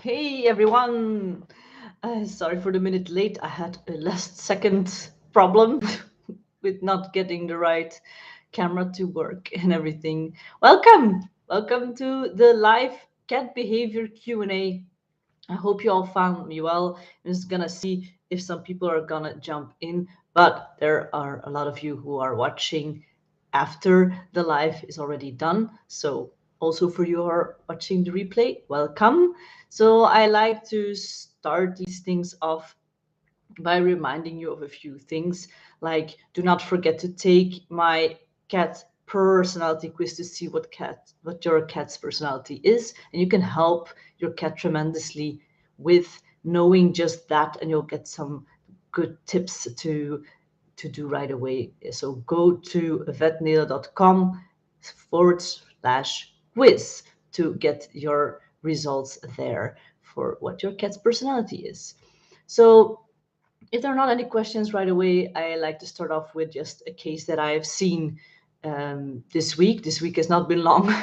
Hey everyone! Sorry for the minute late. I had a last second problem with not getting the right camera to work and everything. Welcome to the live cat behavior Q&A. I hope you all found me well. I'm just gonna see if some people are gonna jump in, but there are a lot of you who are watching after the live is already done. So also for you who are watching the replay, welcome. So I like to start these things off by reminding you of a few things, like do not forget to take my cat personality quiz to see what your cat's personality is, and you can help your cat tremendously with knowing just that, and you'll get some good tips to do right away. So go to vetnele.com/quiz to get your results there for what your cat's personality is. So if there are not any questions right away, I like to start off with just a case that I've seen this week. This week has not been long,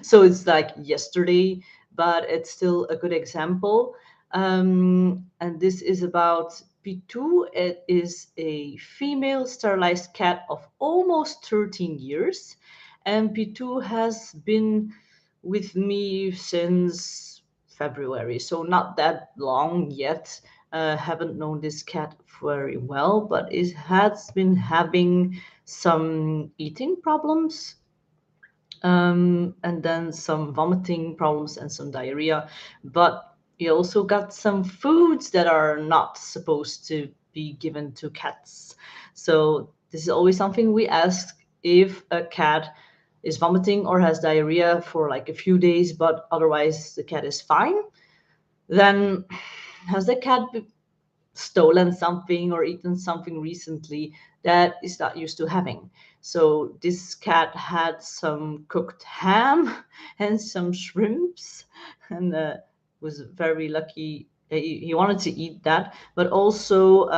so it's like yesterday, but it's still a good example. And this is about Pitou. It is a female sterilized cat of almost 13 years. And Pitou has been with me since February, so not that long yet. Haven't known this cat very well, but it has been having some eating problems, and then some vomiting problems and some diarrhea. But we also got some foods that are not supposed to be given to cats. So this is always something we ask: if a cat is vomiting or has diarrhea for like a few days, but otherwise the cat is fine, then has the cat stolen something or eaten something recently that is not used to having? So this cat had some cooked ham and some shrimps, and was very lucky. He wanted to eat that, but also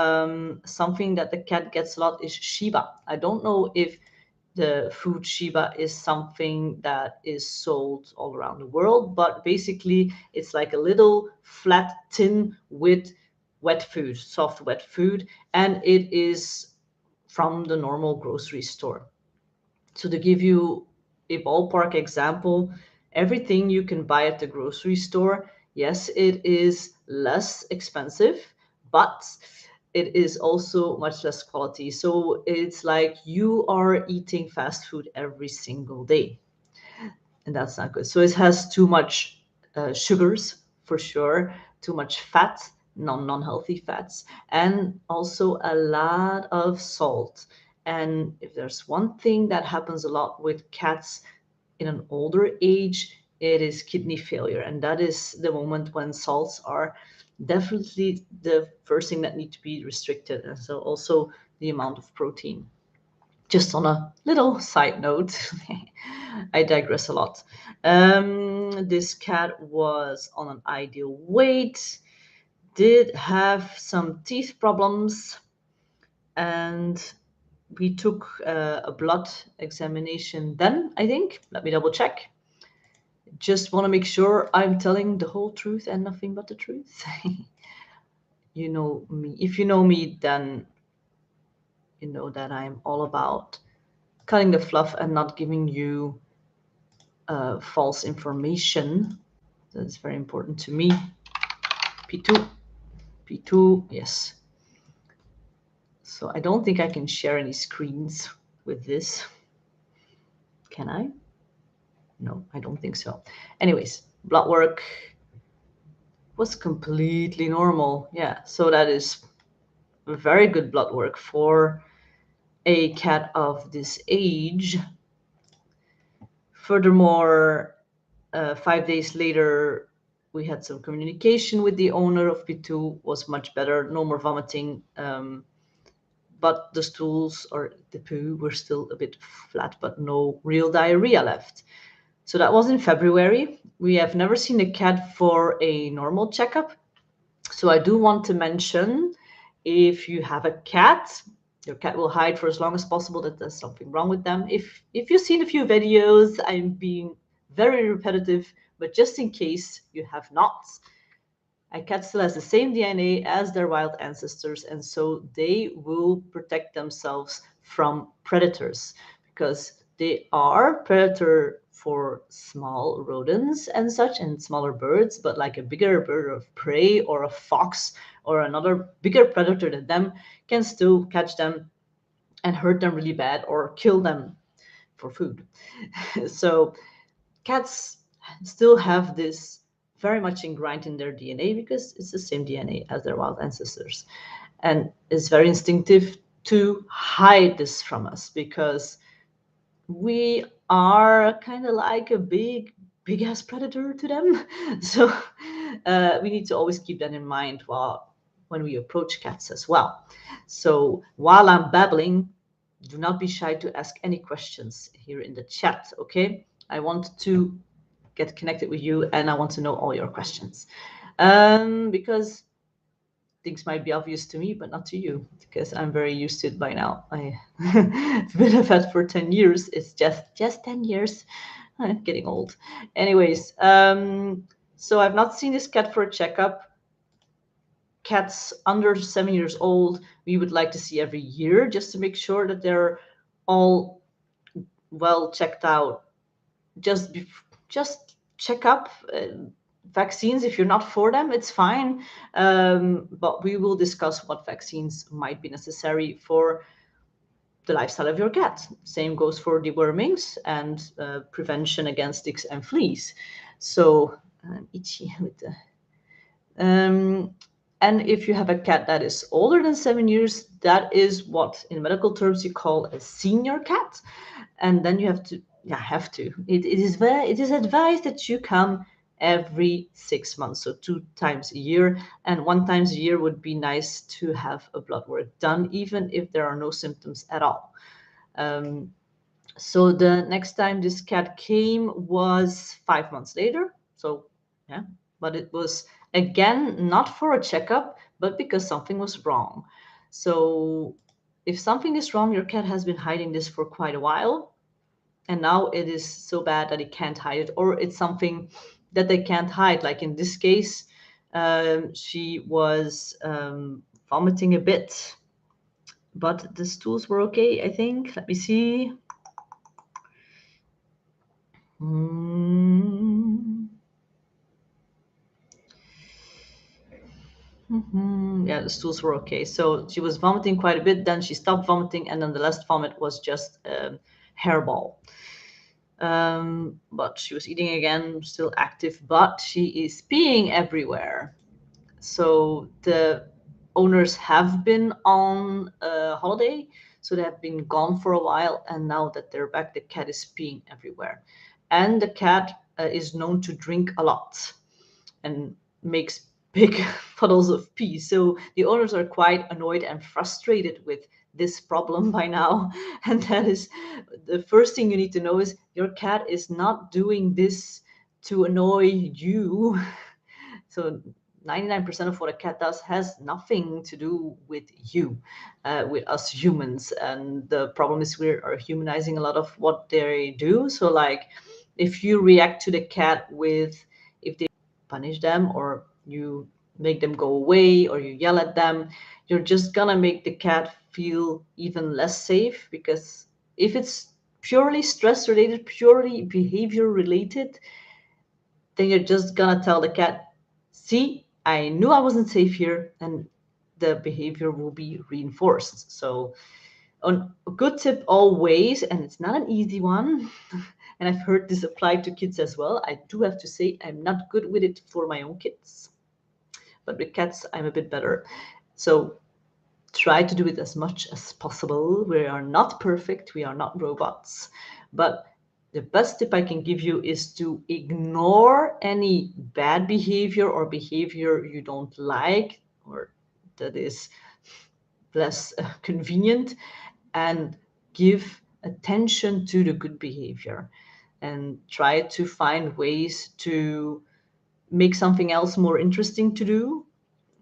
something that the cat gets a lot is Shiba. I don't know if the food Shiba is something that is sold all around the world, but basically it's like a little flat tin with wet food, soft wet food, and it is from the normal grocery store. So to give you a ballpark example, everything you can buy at the grocery store, yes, it is less expensive, but it is also much less quality. So it's like you are eating fast food every single day, and that's not good. So it has too much sugars for sure, too much fat, non-healthy fats, and also a lot of salt. And if there's one thing that happens a lot with cats in an older age, it is kidney failure, and that is the moment when salts are definitely the first thing that need to be restricted, and so also the amount of protein. Just on a little side note, I digress a lot. This cat was on an ideal weight, did have some teeth problems, and we took a blood examination then, I think. Let me double check. Just want to make sure I'm telling the whole truth and nothing but the truth. You know me. If you know me, then you know that I'm all about cutting the fluff and not giving you false information. That's very important to me. P2, P2, yes. So I don't think I can share any screens with this. Can I? No, I don't think so. Anyways, blood work was completely normal. Yeah, so that is very good blood work for a cat of this age. Furthermore, 5 days later, we had some communication with the owner of P2, was much better, no more vomiting, but the stools or the poo were still a bit flat, but no real diarrhea left. So that was in February. We have never seen a cat for a normal checkup. So I do want to mention, if you have a cat, your cat will hide for as long as possible that there's something wrong with them. If you've seen a few videos, I'm being very repetitive, but just in case you have not, A cat still has the same DNA as their wild ancestors, and so they will protect themselves from predators because they are predator for small rodents and such and smaller birds, but like a bigger bird of prey or a fox or another bigger predator than them can still catch them and hurt them really bad or kill them for food. So cats still have this very much ingrained in their DNA because it's the same DNA as their wild ancestors. And it's very instinctive to hide this from us because we are kind of like a big ass predator to them. So we need to always keep that in mind while when we approach cats as well. So while I'm babbling, do not be shy to ask any questions here in the chat, okay? I want to get connected with you and I want to know all your questions. Because things might be obvious to me, but not to you, because I'm very used to it by now. I've been a vet for 10 years. It's just 10 years. I'm getting old. Anyways, so I've not seen this cat for a checkup. Cats under 7 years old, we would like to see every year just to make sure that they're all well checked out. Just just check up vaccines. If you're not for them, it's fine, but we will discuss what vaccines might be necessary for the lifestyle of your cat. Same goes for dewormings and prevention against ticks and fleas. So I'm itchy with the um, and if you have a cat that is older than 7 years, that is what in medical terms you call a senior cat. And then you have to, yeah, have to. It is advised that you come every 6 months, so 2 times a year. And 1 times a year would be nice to have a blood work done, even if there are no symptoms at all. So the next time this cat came was 5 months later. So yeah, but it was again not for a checkup, but because something was wrong. So if something is wrong, your cat has been hiding this for quite a while, and now it is so bad that it can't hide it, or it's something that they can't hide. Like in this case, she was vomiting a bit, but the stools were okay, I think. Let me see. Mm. Yeah, the stools were okay. So she was vomiting quite a bit, then she stopped vomiting, and then the last vomit was just hairball. But she was eating again, still active, but she is peeing everywhere. So the owners have been on a holiday, so they have been gone for a while, and now that they're back, the cat is peeing everywhere. And the cat is known to drink a lot and makes big puddles of pee. So the owners are quite annoyed and frustrated with this problem by now. And that is the first thing you need to know is your cat is not doing this to annoy you. So 99% of what a cat does has nothing to do with you, with us humans. And the problem is we are humanizing a lot of what they do. So like if you react to the cat with, if they punish them or you make them go away or you yell at them, you're just gonna make the cat feel even less safe, because if it's purely stress related, purely behavior related, then you're just gonna tell the cat, see, I knew I wasn't safe here, and the behavior will be reinforced. So on a good tip always, and it's not an easy one, and I've heard this applied to kids as well. I do have to say I'm not good with it for my own kids, but with cats I'm a bit better. So try to do it as much as possible. We are not perfect, we are not robots, but the best tip I can give you is to ignore any bad behavior or behavior you don't like or that is less convenient, and give attention to the good behavior and try to find ways to make something else more interesting to do.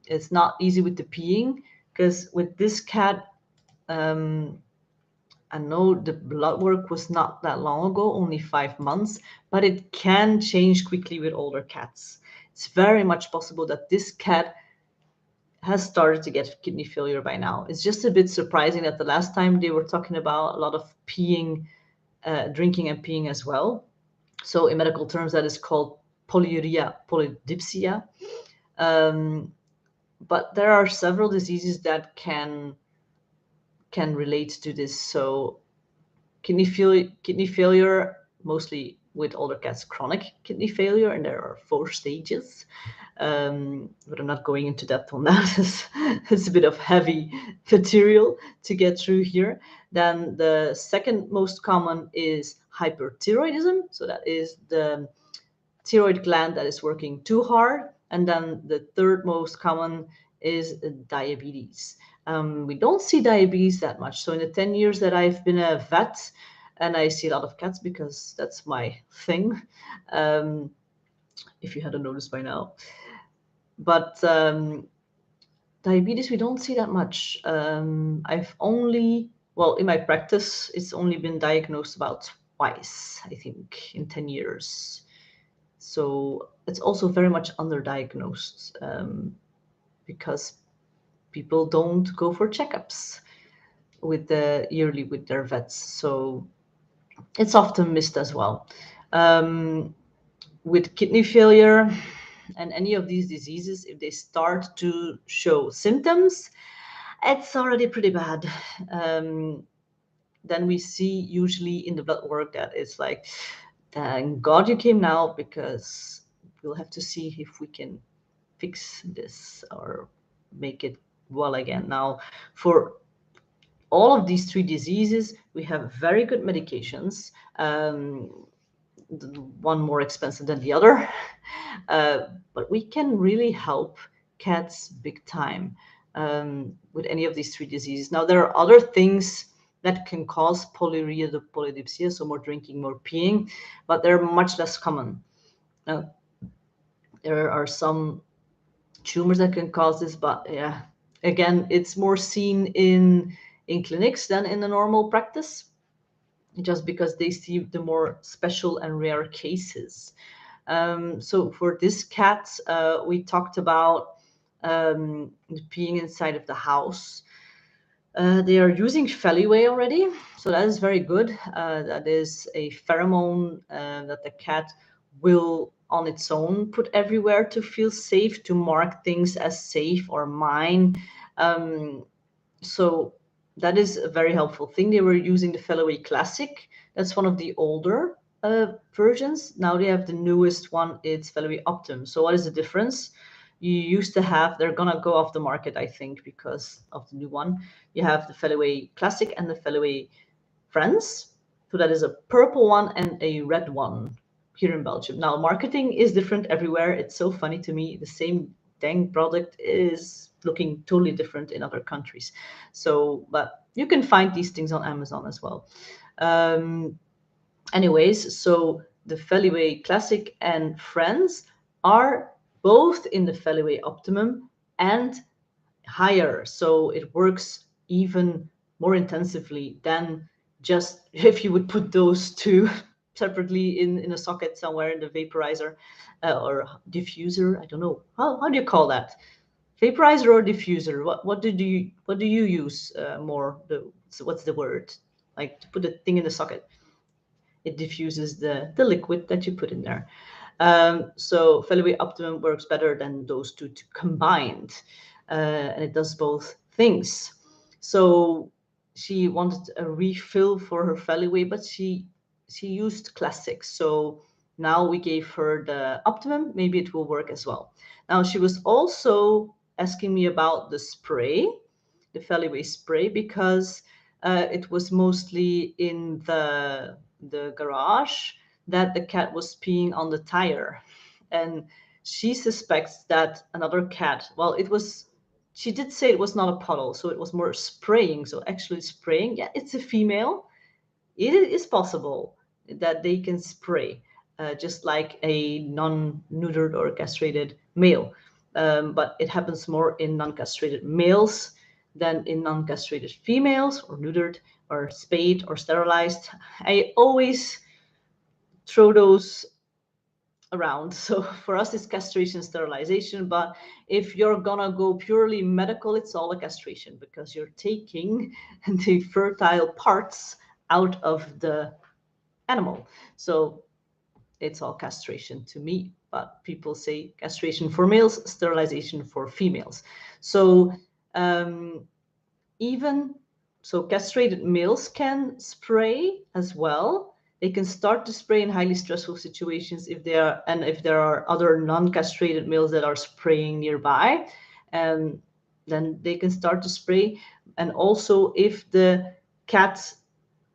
It's not easy with the peeing, because with this cat, I know the blood work was not that long ago, only 5 months, but it can change quickly with older cats. it's very much possible that this cat has started to get kidney failure by now. It's just a bit surprising that the last time they were talking about a lot of peeing, drinking and peeing as well. So in medical terms, that is called polyuria, polydipsia. Um, but there are several diseases that can relate to this. So kidney failure, mostly with older cats, chronic kidney failure, and there are 4 stages. But I'm not going into depth on that. It's a bit of heavy material to get through here. Then the second most common is hyperthyroidism. So that is the thyroid gland that is working too hard. And then the third most common is diabetes. We don't see diabetes that much. So in the 10 years that I've been a vet, and I see a lot of cats because that's my thing, um, if you hadn't noticed by now. But diabetes, we don't see that much. I've only, well, in my practice, it's only been diagnosed about twice, I think, in 10 years. So it's also very much underdiagnosed because people don't go for checkups yearly with their vets. So it's often missed as well. With kidney failure and any of these diseases, if they start to show symptoms, it's already pretty bad. Then we see usually in the blood work that it's like, thank God you came now, because we'll have to see if we can fix this or make it well again. Now, for all of these 3 diseases, we have very good medications. One more expensive than the other, but we can really help cats big time with any of these 3 diseases. Now, there are other things that can cause polyuria to polydipsia, so more drinking, more peeing, but they're much less common. There are some tumors that can cause this, but yeah, again, it's more seen in clinics than in the normal practice, just because they see the more special and rare cases. So for this cat, we talked about peeing inside of the house. They are using Feliway already, so that is very good. That is a pheromone that the cat will on its own put everywhere to feel safe, to mark things as safe or mine. So that is a very helpful thing. They were using the Feliway Classic. That's one of the older versions. Now they have the newest one. It's Feliway Optum. So what is the difference? You used to have, they're gonna go off the market, I think, because of the new one. You have the Feliway Classic and the Feliway Friends. So that is a purple one and a red one here in Belgium. Now, marketing is different everywhere. It's so funny to me. The same dang product is looking totally different in other countries. So, but you can find these things on Amazon as well. Anyways, so the Feliway Classic and Friends are both in the Feliway Optimum and higher. So it works even more intensively than just if you would put those two separately in a socket somewhere in the vaporizer or diffuser. I don't know. How do you call that? Vaporizer or diffuser? What do you use more? What's the word? Like to put a thing in the socket, it diffuses the liquid that you put in there. So Feliway Optimum works better than those two combined, and it does both things. So she wanted a refill for her Feliway, but she used Classic. So now we gave her the Optimum. Maybe it will work as well. Now she was also asking me about the spray, the Feliway spray, because it was mostly in the garage that the cat was peeing on the tire, and she suspects that another cat, well, it was, she did say it was not a puddle, so it was more spraying. So actually spraying, yeah, it's a female. It is possible that they can spray just like a non-neutered or castrated male, but it happens more in non-castrated males than in non-castrated females, or neutered or spayed or sterilized. I always throw those around. So for us, it's castration, sterilization. But if you're gonna go purely medical, it's all a castration because you're taking the fertile parts out of the animal. So it's all castration to me. But people say castration for males, sterilization for females. So um, even so castrated males can spray as well. They can start to spray in highly stressful situations if there are other non-castrated males that are spraying nearby, and then they can start to spray. And also if the cat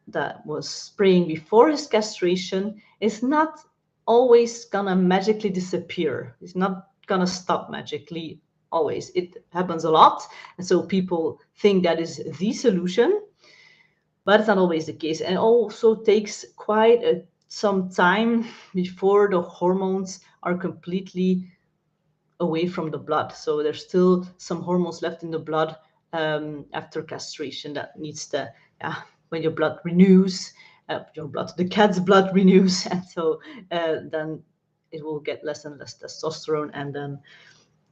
that was spraying before his castration is not always gonna magically disappear. It's not gonna stop magically always. It happens a lot. And so people think that is the solution, but it's not always the case. And it also takes some time before the hormones are completely away from the blood. So there's still some hormones left in the blood after castration that needs to, when your blood renews, the cat's blood renews, and so then it will get less and less testosterone, and then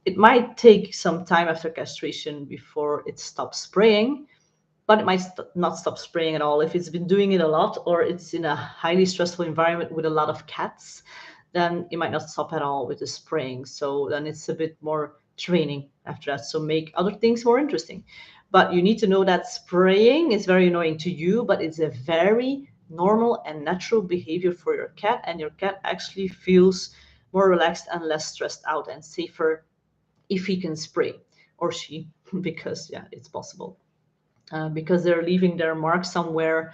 it might take some time after castration before it stops spraying, but it might not stop spraying at all. If it's been doing it a lot or it's in a highly stressful environment with a lot of cats, then it might not stop at all with the spraying. So then it's a bit more training after that. So make other things more interesting. But you need to know that spraying is very annoying to you, but it's a very normal and natural behavior for your cat. And your cat actually feels more relaxed and less stressed out and safer if he can spray, or she, because yeah, it's possible. Because they're leaving their mark somewhere,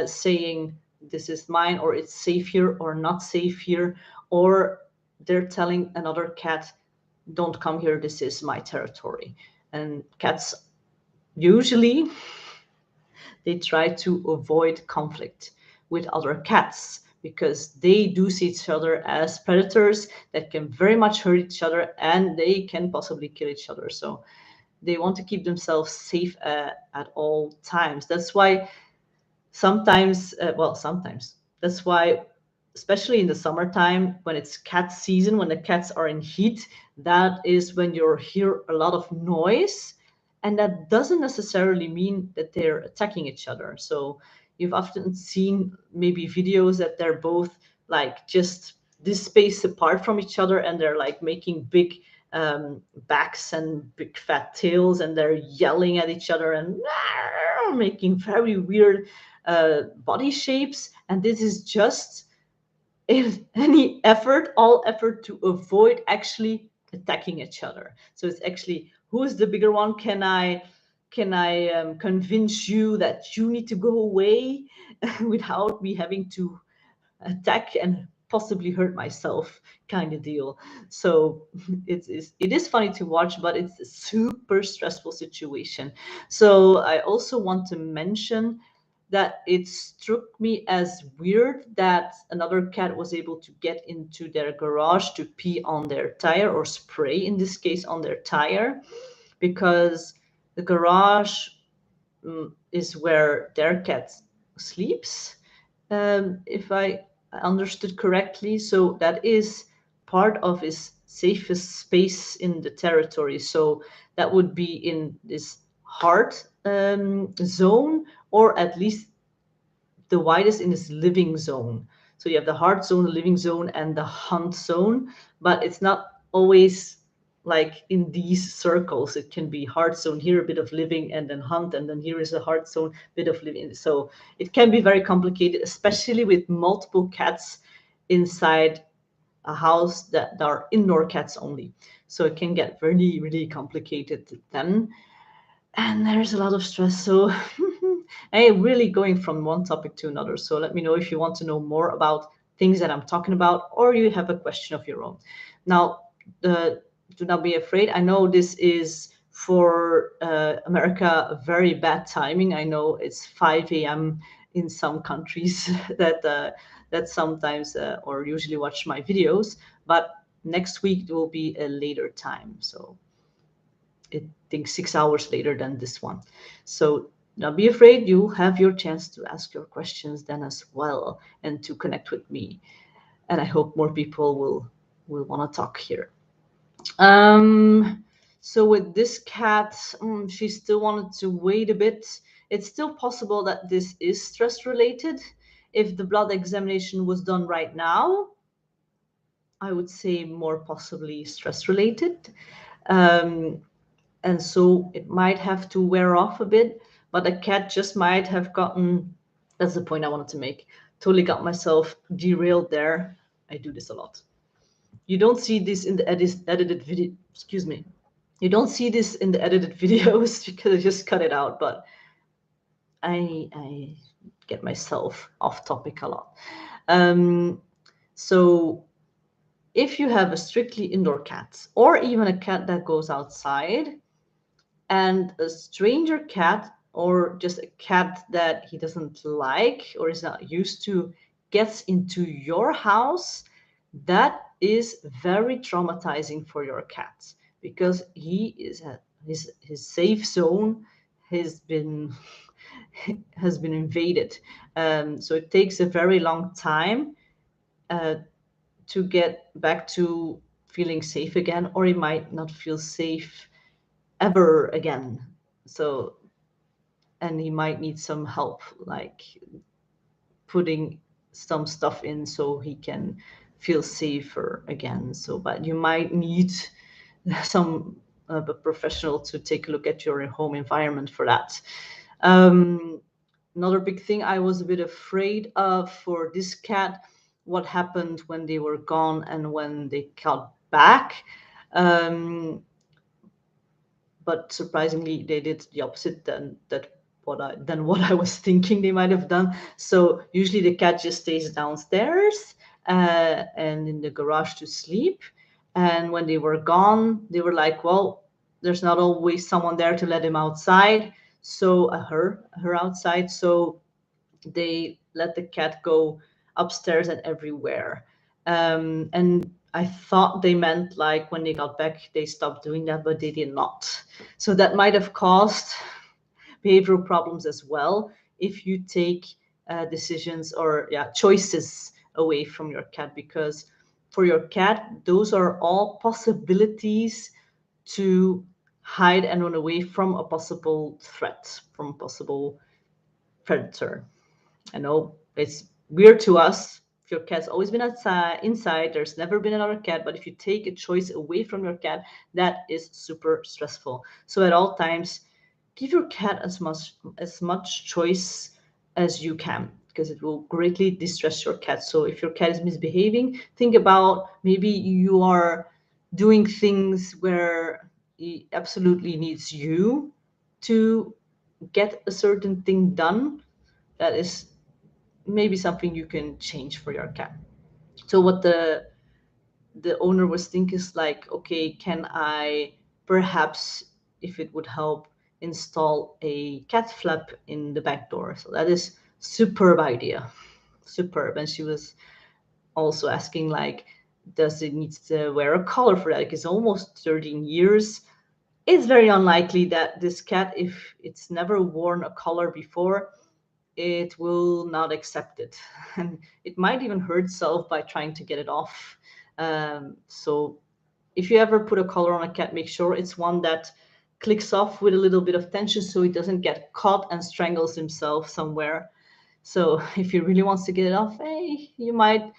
saying this is mine, or it's safe here or not safe here, or they're telling another cat, don't come here, this is my territory. And cats usually, they try to avoid conflict with other cats because they do see each other as predators that can very much hurt each other, and they can possibly kill each other. So they want to keep themselves safe at all times. That's why sometimes that's why, especially in the summertime when it's cat season, when the cats are in heat, that is when you hear a lot of noise, and that doesn't necessarily mean that they're attacking each other. So you've often seen maybe videos that they're both like just this space apart from each other, and they're like making big backs and big fat tails, and they're yelling at each other and making very weird body shapes. And this is just all effort to avoid actually attacking each other. So it's actually, who is the bigger one? Can I convince you that you need to go away without me having to attack and possibly hurt myself, kind of deal. So it is funny to watch, but it's a super stressful situation. So I also want to mention that it struck me as weird that another cat was able to get into their garage to pee on their tire, or spray in this case on their tire, because the garage is where their cat sleeps, if I understood correctly. So that is part of his safest space in the territory. So that would be in this hard zone, or at least the widest in this living zone. So you have the hard zone, the living zone, and the hunt zone, but it's not always like in these circles. It can be hard zone here, a bit of living, and then hunt, and then here is a hard zone, bit of living. So it can be very complicated, especially with multiple cats inside a house that are indoor cats only. So it can get really, really complicated then, and there's a lot of stress. So I really going from one topic to another. So let me know if you want to know more about things that I'm talking about, or you have a question of your own. Now, do not be afraid. I know this is for America very bad timing. I know it's 5 a.m. in some countries that sometimes or usually watch my videos, but next week it will be a later time. So I think 6 hours later than this one. So don't be afraid. You have your chance to ask your questions then as well, and to connect with me. and I hope more people will want to talk here. Um, so with this cat, she still wanted to wait a bit. It's still possible that this is stress related. If the blood examination was done right now, I would say more possibly stress related. Um, and so it might have to wear off a bit, but the cat just might have gotten, that's the point I wanted to make, totally got myself derailed there. I do this a lot. You don't see this in the edited video, excuse me. You don't see this in the edited videos because I just cut it out, but I get myself off topic a lot. Um, so if you have a strictly indoor cat or even a cat that goes outside, and a stranger cat or just a cat that he doesn't like or is not used to gets into your house, that is very traumatizing for your cat because he is his safe zone has been has been invaded. So it takes a very long time uh, to get back to feeling safe again, or he might not feel safe ever again. So, and he might need some help, like putting some stuff in so he can feel safer again. So, but you might need some a professional to take a look at your home environment for that. Um, Another big thing I was a bit afraid of for this cat, what happened when they were gone and when they got back. Um, but surprisingly they did the opposite than what I was thinking they might have done. So usually the cat just stays downstairs and in the garage to sleep. And when they were gone, they were like, well, there's not always someone there to let him outside. So her outside. So they let the cat go upstairs and everywhere. And I thought they meant like when they got back, they stopped doing that, but they did not. So that might have caused behavioral problems as well if you take decisions or choices away from your cat, because for your cat, those are all possibilities to hide and run away from a possible threat, from a possible predator. I know it's weird to us. If your cat's always been outside, inside, there's never been another cat. But if you take a choice away from your cat, that is super stressful. So at all times, give your cat as much choice as you can, because it will greatly distress your cat. So if your cat is misbehaving, think about maybe you are doing things where he absolutely needs you to get a certain thing done. That is maybe something you can change for your cat. So what the owner was thinking is like, okay, can I perhaps, if it would help, install a cat flap in the back door? So that is superb idea, superb. And she was also asking like, does it need to wear a collar for that? Like it's almost 13 years. It's very unlikely that this cat, if it's never worn a collar before, it will not accept it. And it might even hurt itself by trying to get it off. So if you ever put a collar on a cat, make sure it's one that clicks off with a little bit of tension so he doesn't get caught and strangles himself somewhere. So if he really wants to get it off, hey, you might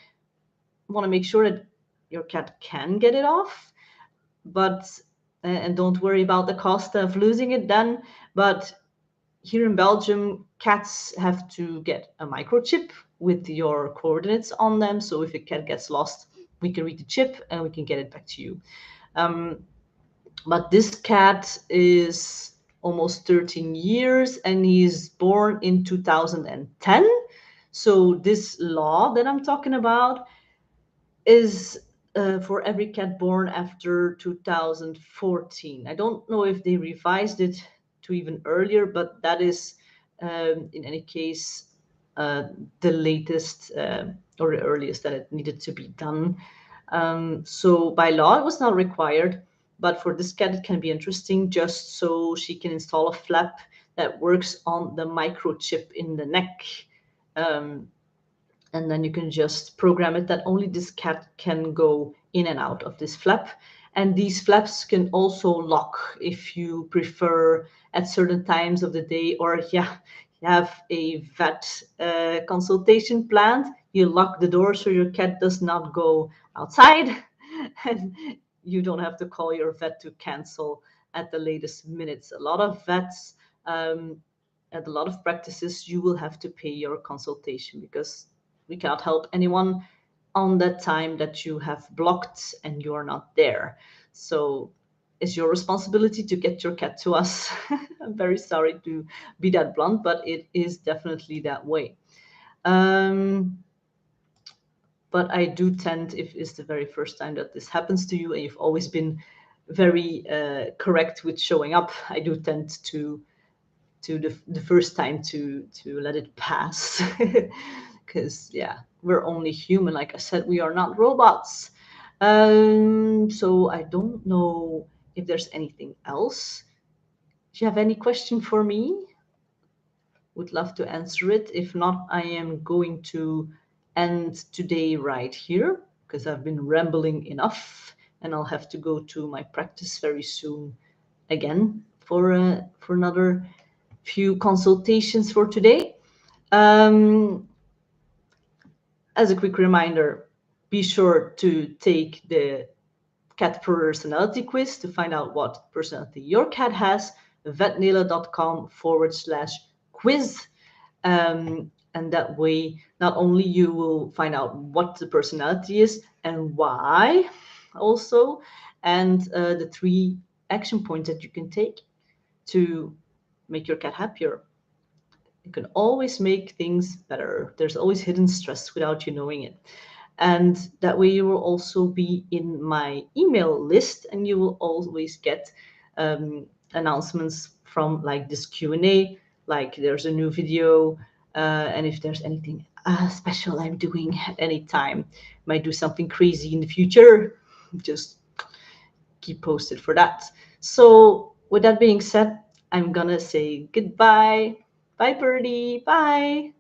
want to make sure that your cat can get it off, but and don't worry about the cost of losing it then. But here in Belgium, cats have to get a microchip with your coordinates on them. So if a cat gets lost, we can read the chip and we can get it back to you. Um, but this cat is almost 13 years and he's born in 2010. So this law that I'm talking about is for every cat born after 2014. I don't know if they revised it to even earlier, but that is, in any case, uh, the latest or the earliest that it needed to be done. So by law, it was not required, but for this cat, it can be interesting just so she can install a flap that works on the microchip in the neck. Um, and then you can just program it that only this cat can go in and out of this flap. And these flaps can also lock if you prefer at certain times of the day, or yeah, you have a vet consultation planned, you lock the door so your cat does not go outside and you don't have to call your vet to cancel at the latest minutes. A lot of vets, at a lot of practices, you will have to pay your consultation because we cannot help anyone on that time that you have blocked and you are not there. So it's your responsibility to get your cat to us. I'm very sorry to be that blunt, but it is definitely that way. Um, but I do tend, if it's the very first time that this happens to you and you've always been very correct with showing up, I do tend to the first time to let it pass because yeah, we're only human, like I said, we are not robots. So I don't know if there's anything else. Do you have any question for me? Would love to answer it. If not, I am going to end today right here because I've been rambling enough and I'll have to go to my practice very soon again for another few consultations for today. Um, as a quick reminder, be sure to take the cat personality quiz to find out what personality your cat has. vetnele.com/quiz. And that way, not only you will find out what the personality is and why, also, and the 3 action points that you can take to make your cat happier. You can always make things better. There's always hidden stress without you knowing it. And that way you will also be in my email list and you will always get announcements from like this Q&A, like there's a new video, and if there's anything special I'm doing at any time, might do something crazy in the future, just keep posted for that. So with that being said, I'm gonna say goodbye. Bye, Birdie. Bye.